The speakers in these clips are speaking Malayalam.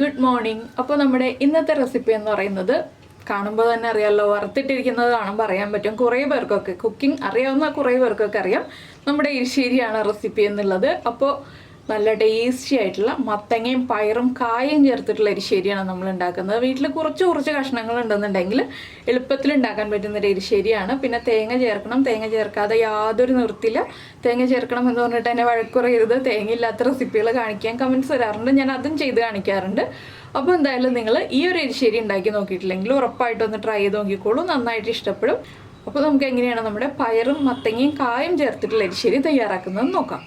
good morning. അപ്പോൾ നമ്മുടെ ഇന്നത്തെ റെസിപ്പി എന്ന് പറയുന്നത് കാണുമ്പോൾ തന്നെ അറിയാലോ, വറുത്തിട്ടിരിക്കുന്നത് കാണുമ്പോൾ അറിയാൻ പറ്റും. കുറേ പേർക്കൊക്കെ കുക്കിംഗ് അറിയാവുന്ന കുറേ പേർക്കൊക്കെ അറിയാം നമ്മുടെ എരിശ്ശേരിയാണ് റെസിപ്പി എന്നുള്ളത്. അപ്പോൾ നല്ല ടേസ്റ്റി ആയിട്ടുള്ള മത്തങ്ങയും പയറും കായും ചേർത്തിട്ടുള്ള എരിശ്ശേരിയാണ് നമ്മൾ ഉണ്ടാക്കുന്നത്. വീട്ടിൽ കുറച്ച് കഷ്ണങ്ങൾ ഉണ്ടെന്നുണ്ടെങ്കിൽ എളുപ്പത്തിൽ ഉണ്ടാക്കാൻ പറ്റുന്ന ഒരു എരിശ്ശേരിയാണ്. പിന്നെ തേങ്ങ ചേർക്കണം, തേങ്ങ ചേർക്കാതെ യാതൊരു നിർത്തില്ല. തേങ്ങ ചേർക്കണം എന്ന് പറഞ്ഞിട്ട് എന്നെ വഴക്കുറയരുത്. തേങ്ങയില്ലാത്ത റെസിപ്പികൾ കാണിക്കാൻ കമൻറ്റ്സ് വരാറുണ്ട്, ഞാൻ അതും ചെയ്ത് കാണിക്കാറുണ്ട്. അപ്പോൾ എന്തായാലും നിങ്ങൾ ഈ ഒരു എരിശ്ശേരി ഉണ്ടാക്കി നോക്കിയിട്ടില്ലെങ്കിൽ ഉറപ്പായിട്ടും ഒന്ന് ട്രൈ ചെയ്ത് നോക്കിക്കോളൂ, നന്നായിട്ട് ഇഷ്ടപ്പെടും. അപ്പോൾ നമുക്ക് എങ്ങനെയാണ് നമ്മുടെ പയറും മത്തങ്ങയും കായും ചേർത്തിട്ടുള്ള എരിശ്ശേരി തയ്യാറാക്കുന്നത് നോക്കാം.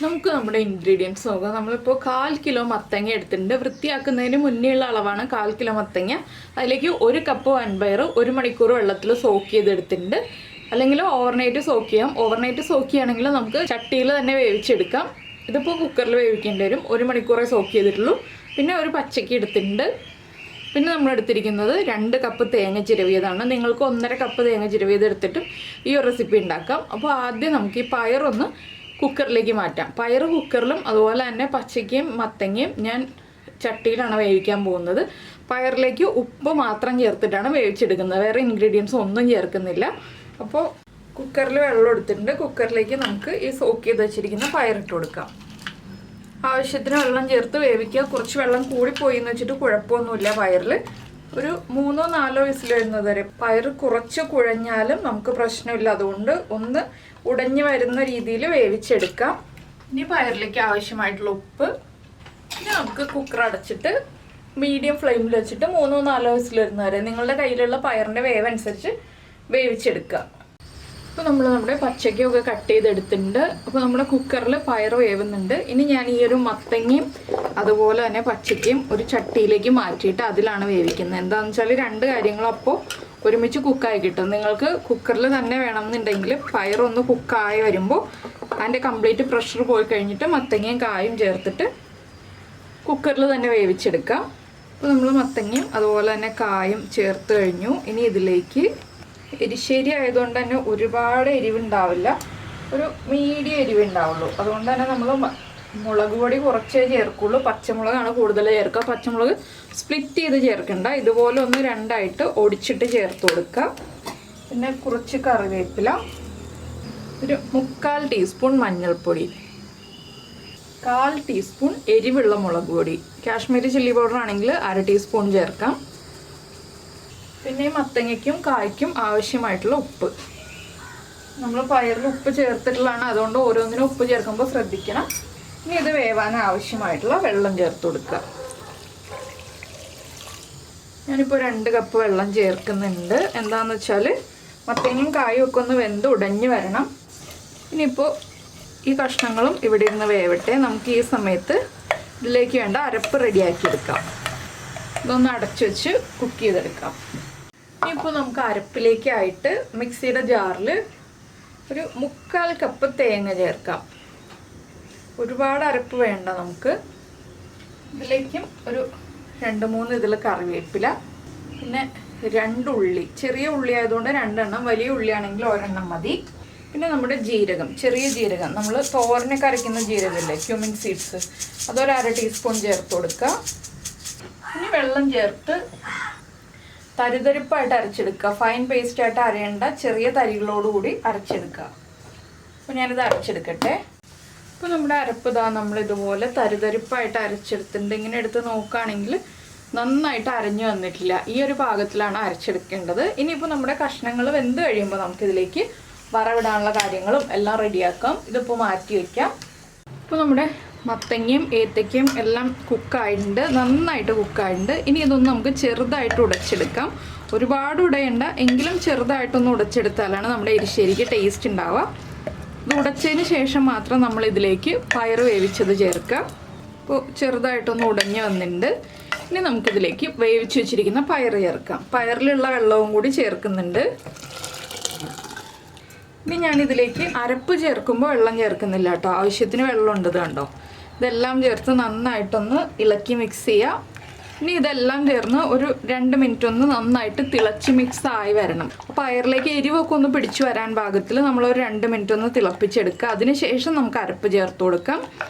നമുക്ക് നമ്മുടെ ഇൻഗ്രീഡിയൻസ് നോക്കാം. നമ്മളിപ്പോൾ 1/4 കിലോ മത്തങ്ങ എടുത്തിട്ടുണ്ട്. വൃത്തിയാക്കുന്നതിന് മുന്നേയുള്ള അളവാണ് 1/4 കിലോ മത്തങ്ങ. അതിലേക്ക് 1 കപ്പ് വൻപയർ 1 മണിക്കൂർ വെള്ളത്തിൽ സോക്ക് ചെയ്തെടുത്തിട്ടുണ്ട്. അല്ലെങ്കിൽ ഓവർനൈറ്റ് സോക്ക് ചെയ്യാം. ഓവർനൈറ്റ് സോക്ക് ചെയ്യുകയാണെങ്കിൽ നമുക്ക് ചട്ടിയിൽ തന്നെ വേവിച്ചെടുക്കാം. ഇതിപ്പോൾ കുക്കറിൽ വേവിക്കേണ്ടി വരും. 1 മണിക്കൂറേ സോക്ക് ചെയ്തിട്ടുള്ളൂ. പിന്നെ ഒരു പച്ചയ്ക്ക് എടുത്തിട്ടുണ്ട്. പിന്നെ നമ്മൾ എടുത്തിരിക്കുന്നത് 2 കപ്പ് തേങ്ങ ചിരവിയതാണ്. നിങ്ങൾക്ക് 1.5 കപ്പ് തേങ്ങ ചിരവിയത് എടുത്തിട്ടും ഈ ഒരു റെസിപ്പി ഉണ്ടാക്കാം. അപ്പോൾ ആദ്യം നമുക്ക് ഈ പയറൊന്ന് കുക്കറിലേക്ക് മാറ്റാം. പയർ കുക്കറിലും അതുപോലെ തന്നെ പച്ചയ്ക്കയും മത്തങ്ങയും ഞാൻ ചട്ടിയിലാണ് വേവിക്കാൻ പോകുന്നത്. പയറിലേക്ക് ഉപ്പ് മാത്രം ചേർത്തിട്ടാണ് വേവിച്ചെടുക്കുന്നത്, വേറെ ഇൻഗ്രീഡിയൻസ് ഒന്നും ചേർക്കുന്നില്ല. അപ്പോൾ കുക്കറിൽ വെള്ളം എടുത്തിട്ടുണ്ട്. കുക്കറിലേക്ക് നമുക്ക് ഈ സോക്ക് ചെയ്ത് വെച്ചിരിക്കുന്ന പയറിട്ട് കൊടുക്കാം. ആവശ്യത്തിന് വെള്ളം ചേർത്ത് വേവിക്കുക. കുറച്ച് വെള്ളം കൂടിപ്പോയി എന്ന് വെച്ചിട്ട് കുഴപ്പമൊന്നുമില്ല. പയറിൽ ഒരു 3-4 വിസിൽ വരുന്നത് വരെ. പയർ കുറച്ച് കുഴഞ്ഞാലും നമുക്ക് പ്രശ്നമില്ല, അതുകൊണ്ട് ഒന്ന് ഉടഞ്ഞു വരുന്ന രീതിയിൽ വേവിച്ചെടുക്കാം. ഇനി പയറിലേക്ക് ആവശ്യമായിട്ടുള്ള ഉപ്പ്. ഇനി നമുക്ക് കുക്കർ അടച്ചിട്ട് മീഡിയം ഫ്ലെയിമിൽ വെച്ചിട്ട് 3-4 വിസിൽ വരുന്ന വരെ നിങ്ങളുടെ കയ്യിലുള്ള പയറിൻ്റെ വേവ് അനുസരിച്ച് വേവിച്ചെടുക്കുക. അപ്പോൾ നമ്മൾ നമ്മുടെ പച്ചയ്ക്കൊക്കെ കട്ട് ചെയ്തെടുത്തിട്ടുണ്ട്. അപ്പോൾ നമ്മുടെ കുക്കറിൽ പയർ വേവുന്നുണ്ട്. ഇനി ഞാൻ ഈ ഒരു മത്തങ്ങയും അതുപോലെ തന്നെ പച്ചയ്ക്കും ഒരു ചട്ടിയിലേക്ക് മാറ്റിയിട്ട് അതിലാണ് വേവിക്കുന്നത്. എന്താണെന്ന് വെച്ചാൽ 2 കാര്യങ്ങളും അപ്പോൾ ഒരുമിച്ച് കുക്കായി കിട്ടും. നിങ്ങൾക്ക് കുക്കറിൽ തന്നെ വേണമെന്നുണ്ടെങ്കിൽ പയറൊന്ന് കുക്കായി വരുമ്പോൾ അതിൻ്റെ കംപ്ലീറ്റ് പ്രഷർ പോയി കഴിഞ്ഞിട്ട് മത്തങ്ങയും കായും ചേർത്തിട്ട് കുക്കറിൽ തന്നെ വേവിച്ചെടുക്കാം. അപ്പോൾ നമ്മൾ മത്തങ്ങയും അതുപോലെ തന്നെ കായും ചേർത്ത് കഴിഞ്ഞു. ഇനി ഇതിലേക്ക് എരിശ്ശേരി ആയതുകൊണ്ട് തന്നെ ഒരുപാട് എരിവുണ്ടാവില്ല, ഒരു മീഡിയം എരിവുണ്ടാവുള്ളൂ. അതുകൊണ്ട് തന്നെ നമ്മൾ മുളക് പൊടി കുറച്ചേ ചേർക്കുള്ളൂ. പച്ചമുളകാണ് കൂടുതൽ ചേർക്കുക. പച്ചമുളക് സ്പ്ലിറ്റ് ചെയ്ത് ചേർക്കണ്ട, ഇതുപോലെ ഒന്ന് 2ആയിട്ട് ഒടിച്ചിട്ട് ചേർത്ത് കൊടുക്കുക. പിന്നെ കുറച്ച് കറിവേപ്പില, ഒരു 3/4 ടീസ്പൂൺ മഞ്ഞൾപ്പൊടി, 1/4 ടീസ്പൂൺ എരിവുള്ള മുളക് പൊടി. കാശ്മീരി ചില്ലി പൗഡർ ആണെങ്കിൽ 1/2 ടീസ്പൂൺ ചേർക്കാം. പിന്നെ മത്തങ്ങയ്ക്കും കായ്ക്കും ആവശ്യമായിട്ടുള്ള ഉപ്പ്. നമ്മൾ പയറിൽ ഉപ്പ് ചേർത്തിട്ടുള്ളതാണ്, അതുകൊണ്ട് ഓരോന്നിനും ഉപ്പ് ചേർക്കുമ്പോൾ ശ്രദ്ധിക്കണം. ഇനി ഇത് വേവാൻ ആവശ്യമായിട്ടുള്ള വെള്ളം ചേർത്ത് കൊടുക്കുക. ഞാനിപ്പോൾ 2 കപ്പ് വെള്ളം ചേർക്കുന്നുണ്ട്. എന്താണെന്ന് വെച്ചാൽ മത്തങ്ങയും കായും ഒക്കെ ഒന്ന് വെന്ത് ഉടഞ്ഞു വരണം. ഇനിയിപ്പോൾ ഈ കഷ്ണങ്ങളും ഇവിടെ ഇരുന്ന് വേവട്ടെ. നമുക്ക് ഈ സമയത്ത് ഇതിലേക്ക് വേണ്ട അരപ്പ് റെഡിയാക്കിയെടുക്കാം. ഇതൊന്ന് അടച്ചു വെച്ച് കുക്ക് ചെയ്തെടുക്കാം. ഇനിയിപ്പോൾ നമുക്ക് അരപ്പിലേക്കായിട്ട് മിക്സിയുടെ ജാറിൽ ഒരു 3/4 കപ്പ് തേങ്ങ ചേർക്കാം. ഒരുപാട് അരപ്പ് വേണ്ട നമുക്ക്. ഇതിലേക്കും ഒരു 2-3 ഇതിൽ കറിവേപ്പില, പിന്നെ 2 ഉള്ളി. ചെറിയ ഉള്ളി ആയതുകൊണ്ട് 2 എണ്ണം, വലിയ ഉള്ളിയാണെങ്കിൽ 1 എണ്ണം മതി. പിന്നെ നമ്മുടെ ജീരകം, ചെറിയ ജീരകം, നമ്മൾ തോരനൊക്കെ അരയ്ക്കുന്ന ജീരകമില്ലേ, ക്യൂമിൻ സീഡ്സ്, അതൊരു 1/2 ടീസ്പൂൺ ചേർത്ത് കൊടുക്കുക. ഇനി വെള്ളം ചേർത്ത് തരിതരിപ്പായിട്ട് അരച്ചെടുക്കുക. ഫൈൻ പേസ്റ്റായിട്ട് അരയേണ്ട, ചെറിയ തരികളോടുകൂടി അരച്ചെടുക്കുക. അപ്പോൾ ഞാനിത് അരച്ചെടുക്കട്ടെ. അപ്പോൾ നമ്മുടെ അരപ്പ് ഇതാ നമ്മളിതുപോലെ തരിതരിപ്പായിട്ട് അരച്ചെടുത്തിട്ടുണ്ട്. ഇങ്ങനെ എടുത്ത് നോക്കുകയാണെങ്കിൽ നന്നായിട്ട് അരഞ്ഞു വന്നിട്ടില്ല. ഈ ഒരു പാകത്തിലാണ് അരച്ചെടുക്കേണ്ടത്. ഇനിയിപ്പോൾ നമ്മുടെ കഷ്ണങ്ങൾ വെന്ത് കഴിയുമ്പോൾ നമുക്കിതിലേക്ക് വറവിടാനുള്ള കാര്യങ്ങളും എല്ലാം റെഡിയാക്കാം. ഇതിപ്പോൾ മാറ്റി വയ്ക്കാം. ഇപ്പോൾ നമ്മുടെ മത്തങ്ങയും ഏത്തയ്ക്കയും എല്ലാം കുക്കായിട്ടുണ്ട്, നന്നായിട്ട് കുക്കായിട്ടുണ്ട്. ഇനി ഇതൊന്ന് നമുക്ക് ചെറുതായിട്ട് ഉടച്ചെടുക്കാം. ഒരുപാട് ഉടയണ്ട, എങ്കിലും ചെറുതായിട്ടൊന്ന് ഉടച്ചെടുത്താലാണ് നമ്മുടെ എരിശ്ശേരിക്ക് ടേസ്റ്റ് ഉണ്ടാവുക. ഇത് ഉടച്ചതിന് ശേഷം മാത്രം നമ്മൾ ഇതിലേക്ക് പയർ വേവിച്ചത് ചേർക്കുക. അപ്പോൾ ചെറുതായിട്ടൊന്ന് ഉടഞ്ഞ് വന്നിട്ടുണ്ട്. ഇനി നമുക്കിതിലേക്ക് വേവിച്ച് വെച്ചിരിക്കുന്ന പയർ ചേർക്കാം. പയറിലുള്ള വെള്ളവും കൂടി ചേർക്കുന്നുണ്ട്. ഇനി ഞാനിതിലേക്ക് അരപ്പ് ചേർക്കുമ്പോൾ വെള്ളം ചേർക്കുന്നില്ല കേട്ടോ, ആവശ്യത്തിന് വെള്ളം ഉണ്ട്. കണ്ടോ, ഇതെല്ലാം ചേർത്ത് നന്നായിട്ടൊന്ന് ഇളക്കി മിക്സ് ചെയ്യുക. ഇനി ഇതെല്ലാം ചേർന്ന് ഒരു 2 മിനിറ്റ് ഒന്ന് നന്നായിട്ട് തിളച്ച് മിക്സ് ആയി വരണം. പയറിലേക്ക് എരിവൊക്കെ ഒന്ന് പിടിച്ചു വരാൻ പാകത്തിൽ നമ്മളൊരു 2 മിനിറ്റ് ഒന്ന് തിളപ്പിച്ചെടുക്കുക. അതിനുശേഷം നമുക്ക് അരപ്പ് ചേർത്ത് കൊടുക്കാം.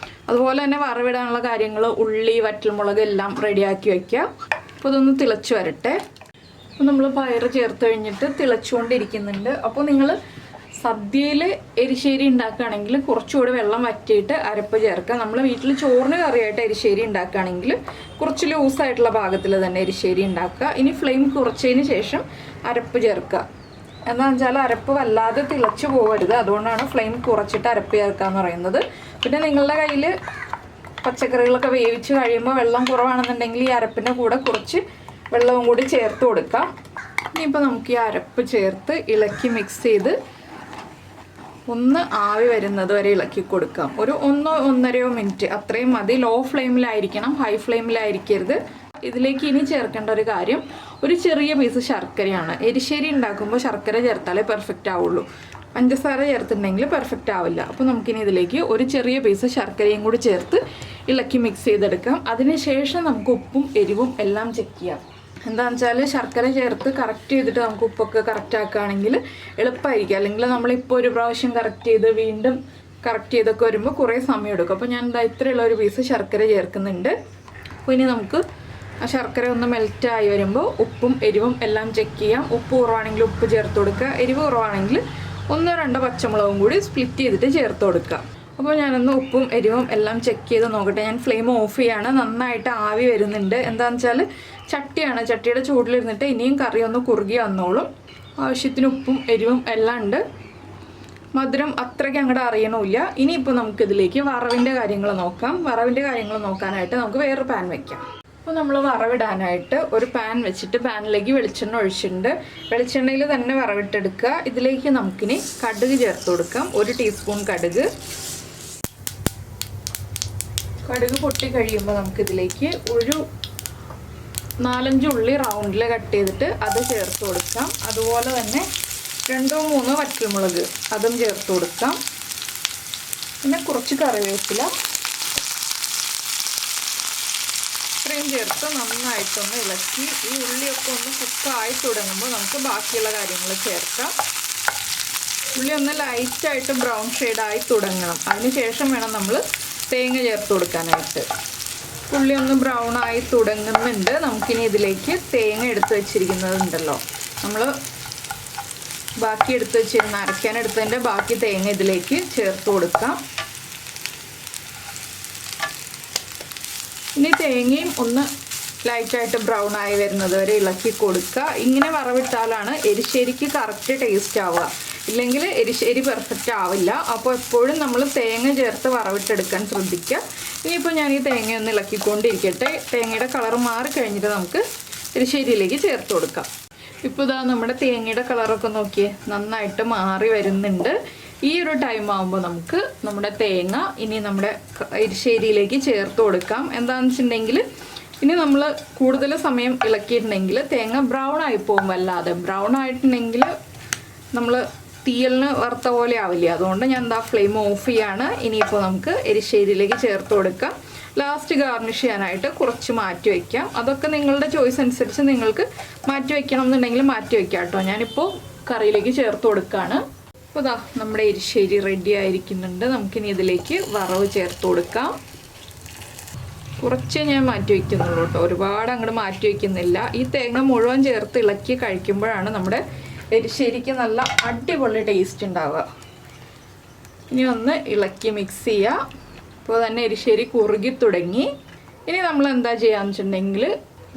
അതുപോലെ തന്നെ വറവിടാനുള്ള കാര്യങ്ങൾ ഉള്ളി, വറ്റൽമുളക് എല്ലാം റെഡിയാക്കി വയ്ക്കുക. അപ്പോൾ ഇതൊന്ന് തിളച്ച് വരട്ടെ. അപ്പോൾ നമ്മൾ പയർ ചേർത്ത് കഴിഞ്ഞിട്ട് തിളച്ചുകൊണ്ടിരിക്കുന്നുണ്ട്. അപ്പോൾ നിങ്ങൾ സദ്യയിൽ എരിശ്ശേരി ഉണ്ടാക്കുകയാണെങ്കിൽ കുറച്ചുകൂടി വെള്ളം വറ്റിയിട്ട് അരപ്പ് ചേർക്കുക. നമ്മൾ വീട്ടിൽ ചോറിന് കറിയായിട്ട് എരിശ്ശേരി ഉണ്ടാക്കുകയാണെങ്കിൽ കുറച്ച് ലൂസായിട്ടുള്ള ഭാഗത്തിൽ തന്നെ എരിശ്ശേരി ഉണ്ടാക്കുക. ഇനി ഫ്ലെയിം കുറച്ചതിന് ശേഷം അരപ്പ് ചേർക്കുക. എന്താണെന്ന് വെച്ചാൽ അരപ്പ് വല്ലാതെ തിളച്ച് പോകരുത്. അതുകൊണ്ടാണ് ഫ്ലെയിം കുറച്ചിട്ട് അരപ്പ് ചേർക്കുക എന്ന് പറയുന്നത്. പിന്നെ നിങ്ങളുടെ കയ്യിൽ പച്ചക്കറികളൊക്കെ വേവിച്ച് കഴിയുമ്പോൾ വെള്ളം കുറവാണെന്നുണ്ടെങ്കിൽ ഈ അരപ്പിൻ്റെ കൂടെ കുറച്ച് വെള്ളവും കൂടി ചേർത്ത് കൊടുക്കാം. ഇനിയിപ്പോൾ നമുക്ക് ഈ അരപ്പ് ചേർത്ത് ഇളക്കി മിക്സ് ചെയ്ത് ഒന്ന് ആവി വരുന്നത് വരെ ഇളക്കി കൊടുക്കാം. ഒരു 1-1.5 മിനിറ്റ് അത്രയും മതി. ലോ ഫ്ലെയിമിലായിരിക്കണം, ഹൈ ഫ്ലെയിമിലായിരിക്കരുത്. ഇതിലേക്ക് ഇനി ചേർക്കേണ്ട ഒരു കാര്യം, ഒരു ചെറിയ പീസ് ശർക്കരയാണ്. എരിശ്ശേരി ഉണ്ടാക്കുമ്പോൾ ശർക്കര ചേർത്താലേ പെർഫെക്റ്റ് ആവുള്ളൂ. പഞ്ചസാര ചേർത്തിട്ടുണ്ടെങ്കിൽ പെർഫെക്റ്റ് ആവില്ല. അപ്പോൾ നമുക്കിനി ഇതിലേക്ക് ഒരു ചെറിയ പീസ് ശർക്കരയും കൂടി ചേർത്ത് ഇളക്കി മിക്സ് ചെയ്തെടുക്കാം. അതിനുശേഷം നമുക്ക് ഉപ്പും എരിവും എല്ലാം ചെക്ക് ചെയ്യാം. എന്താണെന്ന് വെച്ചാൽ ശർക്കര ചേർത്ത് കറക്റ്റ് ചെയ്തിട്ട് നമുക്ക് ഉപ്പൊക്കെ കറക്റ്റ് ആക്കുകയാണെങ്കിൽ എളുപ്പമായിരിക്കും. അല്ലെങ്കിൽ നമ്മളിപ്പോൾ ഒരു പ്രാവശ്യം കറക്റ്റ് ചെയ്ത് വീണ്ടും കറക്റ്റ് ചെയ്തൊക്കെ വരുമ്പോൾ കുറേ സമയം എടുക്കും. അപ്പോൾ ഞാൻ ഇത്രയുള്ള ഒരു പീസ് ശർക്കര ചേർക്കുന്നുണ്ട്. അപ്പോൾ ഇനി നമുക്ക് ആ ശർക്കര ഒന്ന് മെൽറ്റായി വരുമ്പോൾ ഉപ്പും എരിവും എല്ലാം ചെക്ക് ചെയ്യാം. ഉപ്പ് കുറവാണെങ്കിൽ ഉപ്പ് ചേർത്ത് കൊടുക്കുക. എരിവ് കുറവാണെങ്കിൽ 1-2 പച്ചമുളകും കൂടി സ്പ്ലിറ്റ് ചെയ്തിട്ട് ചേർത്ത് കൊടുക്കുക. അപ്പോൾ ഞാനൊന്ന് ഉപ്പും എരിവും എല്ലാം ചെക്ക് ചെയ്ത് നോക്കട്ടെ. ഞാൻ ഫ്ലെയിം ഓഫ് ചെയ്യാണ്. നന്നായിട്ട് ആവി വരുന്നുണ്ട്. എന്താണെന്ന് വെച്ചാൽ ചട്ടിയാണ്, ചട്ടിയുടെ ചൂടിലിരുന്നിട്ട് ഇനിയും കറി ഒന്ന് കുറുകി വന്നോളും. ആവശ്യത്തിന് ഉപ്പും എരിവും എല്ലാം ഉണ്ട്. മധുരം അത്രയ്ക്ക് അങ്ങോട്ട് അറിയണമില്ല. ഇനിയിപ്പോൾ നമുക്കിതിലേക്ക് വറവിൻ്റെ കാര്യങ്ങൾ നോക്കാം. വറവിൻ്റെ കാര്യങ്ങൾ നോക്കാനായിട്ട് നമുക്ക് വേറൊരു പാൻ വയ്ക്കാം. അപ്പോൾ നമ്മൾ വറവിടാനായിട്ട് ഒരു പാൻ വെച്ചിട്ട് പാനിലേക്ക് വെളിച്ചെണ്ണ ഒഴിച്ചിട്ടുണ്ട്. വെളിച്ചെണ്ണയിൽ തന്നെ വറവിട്ടെടുക്കുക. ഇതിലേക്ക് നമുക്കിനി കടുക് ചേർത്ത് കൊടുക്കാം. 1 ടീസ്പൂൺ കടുക്. കടുക് പൊട്ടി കഴിയുമ്പോൾ നമുക്കിതിലേക്ക് ഒരു 4-5 ഉള്ളി റൗണ്ടിൽ കട്ട് ചെയ്തിട്ട് അത് ചേർത്ത് കൊടുക്കാം. അതുപോലെ തന്നെ 2-3 വറ്റൽമുളക് അതും ചേർത്ത് കൊടുക്കാം. പിന്നെ കുറച്ച് കറിവേപ്പില ഇത്രയും ചേർത്ത് നന്നായിട്ടൊന്ന് ഇളക്കി ഈ ഉള്ളിയൊക്കെ ഒന്ന് കുക്കായി തുടങ്ങുമ്പോൾ നമുക്ക് ബാക്കിയുള്ള കാര്യങ്ങൾ ചേർക്കാം. ഉള്ളി ഒന്ന് ലൈറ്റായിട്ട് ബ്രൗൺ ഷെയ്ഡായി തുടങ്ങണം. അതിനുശേഷം വേണം നമ്മൾ തേങ്ങ ചേർത്ത് കൊടുക്കാനായിട്ട്. ഉള്ളി ഒന്ന് ബ്രൗൺ ആയി തുടങ്ങുന്നുണ്ട്. നമുക്കിനി ഇതിലേക്ക് തേങ്ങ എടുത്ത് വെച്ചിരിക്കുന്നതുണ്ടല്ലോ, നമ്മൾ ബാക്കി എടുത്ത് വെച്ചിരുന്ന അരയ്ക്കാൻ എടുത്തതിൻ്റെ ബാക്കി തേങ്ങ ഇതിലേക്ക് ചേർത്ത് കൊടുക്കാം. ഇനി തേങ്ങയും ഒന്ന് ലൈറ്റായിട്ട് ബ്രൗൺ ആയി വരുന്നത് വരെ ഇളക്കി കൊടുക്കുക. ഇങ്ങനെ വറവിട്ടാലാണ് എരിശ്ശേരിക്ക് കറക്റ്റ് ടേസ്റ്റ് ആവുക. ഇല്ലെങ്കിൽ എരിശ്ശേരി പെർഫെക്റ്റ് ആവില്ല. അപ്പോൾ എപ്പോഴും നമ്മൾ തേങ്ങ ചേർത്ത് വറവിട്ടെടുക്കാൻ ശ്രദ്ധിക്കുക. ഇനിയിപ്പോൾ ഞാൻ ഈ തേങ്ങയൊന്ന് ഇളക്കിക്കൊണ്ടിരിക്കട്ടെ. തേങ്ങയുടെ കളർ മാറി കഴിഞ്ഞിട്ട് നമുക്ക് എരിശ്ശേരിയിലേക്ക് ചേർത്ത് കൊടുക്കാം. ഇപ്പോൾ ഇതാ നമ്മുടെ തേങ്ങയുടെ കളറൊക്കെ നോക്കിയേ നന്നായിട്ട് മാറി വരുന്നുണ്ട്. ഈ ഒരു ടൈം ആകുമ്പോൾ നമുക്ക് നമ്മുടെ തേങ്ങ ഇനി നമ്മുടെ എരിശ്ശേരിയിലേക്ക് ചേർത്ത് കൊടുക്കാം. എന്താണെന്ന് വെച്ചിട്ടുണ്ടെങ്കിൽ ഇനി നമ്മൾ കൂടുതൽ സമയം ഇളക്കിയിട്ടുണ്ടെങ്കിൽ തേങ്ങ ബ്രൗൺ ആയി പോകും. വല്ലാതെ ബ്രൗൺ ആയിട്ടുണ്ടെങ്കിൽ നമ്മൾ തീയലിന് വറുത്ത പോലെ ആവില്ല. അതുകൊണ്ട് ഞാൻ ഫ്ലെയിം ഓഫ് ചെയ്യാണ്. ഇനിയിപ്പോൾ നമുക്ക് എരിശ്ശേരിയിലേക്ക് ചേർത്ത് കൊടുക്കാം. ലാസ്റ്റ് ഗാർണിഷ് ചെയ്യാനായിട്ട് കുറച്ച് മാറ്റി വയ്ക്കാം. അതൊക്കെ നിങ്ങളുടെ ചോയ്സ് അനുസരിച്ച് നിങ്ങൾക്ക് മാറ്റി വയ്ക്കണം എന്നുണ്ടെങ്കിൽ മാറ്റി വയ്ക്കാം കേട്ടോ. ഞാനിപ്പോൾ കറിയിലേക്ക് ചേർത്ത് കൊടുക്കുകയാണ്. അപ്പോൾ ഇതാ നമ്മുടെ എരിശ്ശേരി റെഡി ആയിരിക്കുന്നുണ്ട്. നമുക്കിനി ഇതിലേക്ക് വറവ് ചേർത്ത് കൊടുക്കാം. കുറച്ചേ ഞാൻ മാറ്റി വയ്ക്കുന്നുള്ളൂ കേട്ടോ, ഒരുപാട് അങ്ങോട്ട് മാറ്റി വയ്ക്കുന്നില്ല. ഈ തേങ്ങ മുഴുവൻ ചേർത്ത് ഇളക്കി കഴിക്കുമ്പോഴാണ് നമ്മുടെ എരിശ്ശേരിക്ക് നല്ല അടിപൊളി ടേസ്റ്റ് ഉണ്ടാവുക. ഇനി ഒന്ന് ഇളക്കി മിക്സ് ചെയ്യുക. ഇപ്പോൾ തന്നെ എരിശ്ശേരി കുറുകി തുടങ്ങി. ഇനി നമ്മൾ എന്താ ചെയ്യാന്ന് വെച്ചിട്ടുണ്ടെങ്കിൽ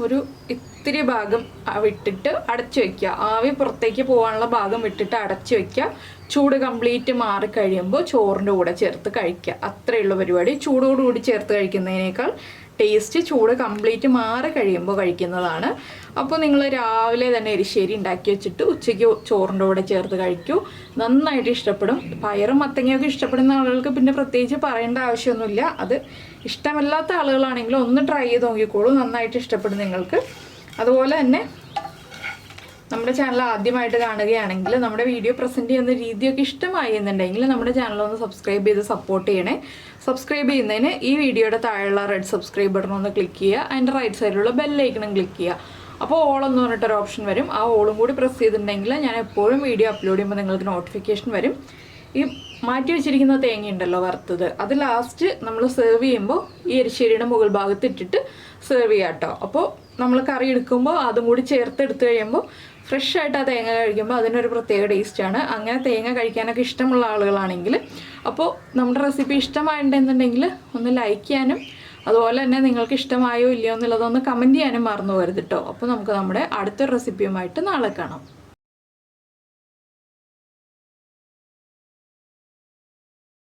ഒരു ഇത്തിരി ഭാഗം വിട്ടിട്ട് അടച്ചു വയ്ക്കുക. ആവി പുറത്തേക്ക് പോകാനുള്ള ഭാഗം വിട്ടിട്ട് അടച്ചു വയ്ക്കുക. ചൂട് കംപ്ലീറ്റ് മാറിക്കഴിയുമ്പോൾ ചോറിൻ്റെ കൂടെ ചേർത്ത് കഴിക്കുക. അത്രയുള്ള പരിപാടി. ചൂടോടുകൂടി ചേർത്ത് കഴിക്കുന്നതിനേക്കാൾ ടേസ്റ്റ് ചൂട് കംപ്ലീറ്റ് മാറി കഴിയുമ്പോൾ കഴിക്കുന്നതാണ്. അപ്പോൾ നിങ്ങൾ രാവിലെ തന്നെ എരിശ്ശേരി ഉണ്ടാക്കി വെച്ചിട്ട് ഉച്ചയ്ക്ക് ചോറിൻ്റെ കൂടെ ചേർത്ത് കഴിക്കൂ. നന്നായിട്ട് ഇഷ്ടപ്പെടും. പയറും മത്തങ്ങയൊക്കെ ഇഷ്ടപ്പെടുന്ന ആളുകൾക്ക് പിന്നെ പ്രത്യേകിച്ച് പറയേണ്ട ആവശ്യമൊന്നുമില്ല. അത് ഇഷ്ടമല്ലാത്ത ആളുകളാണെങ്കിലും ഒന്ന് ട്രൈ ചെയ്ത് നോക്കിക്കോളൂ, നന്നായിട്ട് ഇഷ്ടപ്പെടും നിങ്ങൾക്ക്. അതുപോലെ തന്നെ നമ്മുടെ ചാനൽ ആദ്യമായിട്ട് കാണുകയാണെങ്കിൽ നമ്മുടെ വീഡിയോ പ്രസൻറ്റ് ചെയ്യുന്ന രീതിയൊക്കെ ഇഷ്ടമായി എന്നുണ്ടെങ്കിൽ നമ്മുടെ ചാനൽ ഒന്ന് സബ്സ്ക്രൈബ് ചെയ്ത് സപ്പോർട്ട് ചെയ്യണേ. സബ്സ്ക്രൈബ് ചെയ്യുന്നതിന് ഈ വീഡിയോയുടെ താഴെയുള്ള റെഡ് സബ്സ്ക്രൈബ് ബട്ടൺ ഒന്ന് ക്ലിക്ക് ചെയ്യുക. അതിൻ്റെ റൈറ്റ് സൈഡിലുള്ള ബെല്ലൈക്കണും ക്ലിക്ക് ചെയ്യുക. അപ്പോൾ ഓൾ എന്ന് പറഞ്ഞിട്ടൊരു ഓപ്ഷൻ വരും. ആ ഓളും കൂടി പ്രസ് ചെയ്തിട്ടുണ്ടെങ്കിൽ ഞാൻ എപ്പോഴും വീഡിയോ അപ്ലോഡ് ചെയ്യുമ്പോൾ നിങ്ങൾക്ക് നോട്ടിഫിക്കേഷൻ വരും. ഈ മാറ്റി വെച്ചിരിക്കുന്ന തേങ്ങ ഉണ്ടല്ലോ വറുത്തത്, അത് ലാസ്റ്റ് നമ്മൾ സെർവ് ചെയ്യുമ്പോൾ ഈ എരിശ്ശേരിയുടെ മുകൾ ഭാഗത്ത് ഇട്ടിട്ട് സെർവ് ചെയ്യാം കേട്ടോ. അപ്പോൾ നമ്മൾ കറി എടുക്കുമ്പോൾ അതും കൂടി ചേർത്ത് എടുത്ത് കഴിയുമ്പോൾ ഫ്രഷ് ആയിട്ട് ആ തേങ്ങ കഴിക്കുമ്പോൾ അതിനൊരു പ്രത്യേക ടേസ്റ്റാണ്. അങ്ങനെ തേങ്ങ കഴിക്കാനൊക്കെ ഇഷ്ടമുള്ള ആളുകളാണെങ്കിൽ അപ്പോൾ നമ്മുടെ റെസിപ്പി ഇഷ്ടമായിട്ടുണ്ടെന്നുണ്ടെങ്കിൽ ഒന്ന് ലൈക്ക് ചെയ്യാനും അതുപോലെ തന്നെ നിങ്ങൾക്ക് ഇഷ്ടമായോ ഇല്ലയോ എന്നുള്ളതൊന്ന് കമൻറ്റ് ചെയ്യാനും മറന്നു പോകരുത് കേട്ടോ. അപ്പോൾ നമുക്ക് നമ്മുടെ അടുത്തൊരു റെസിപ്പിയുമായിട്ട് നാളെ കാണാം.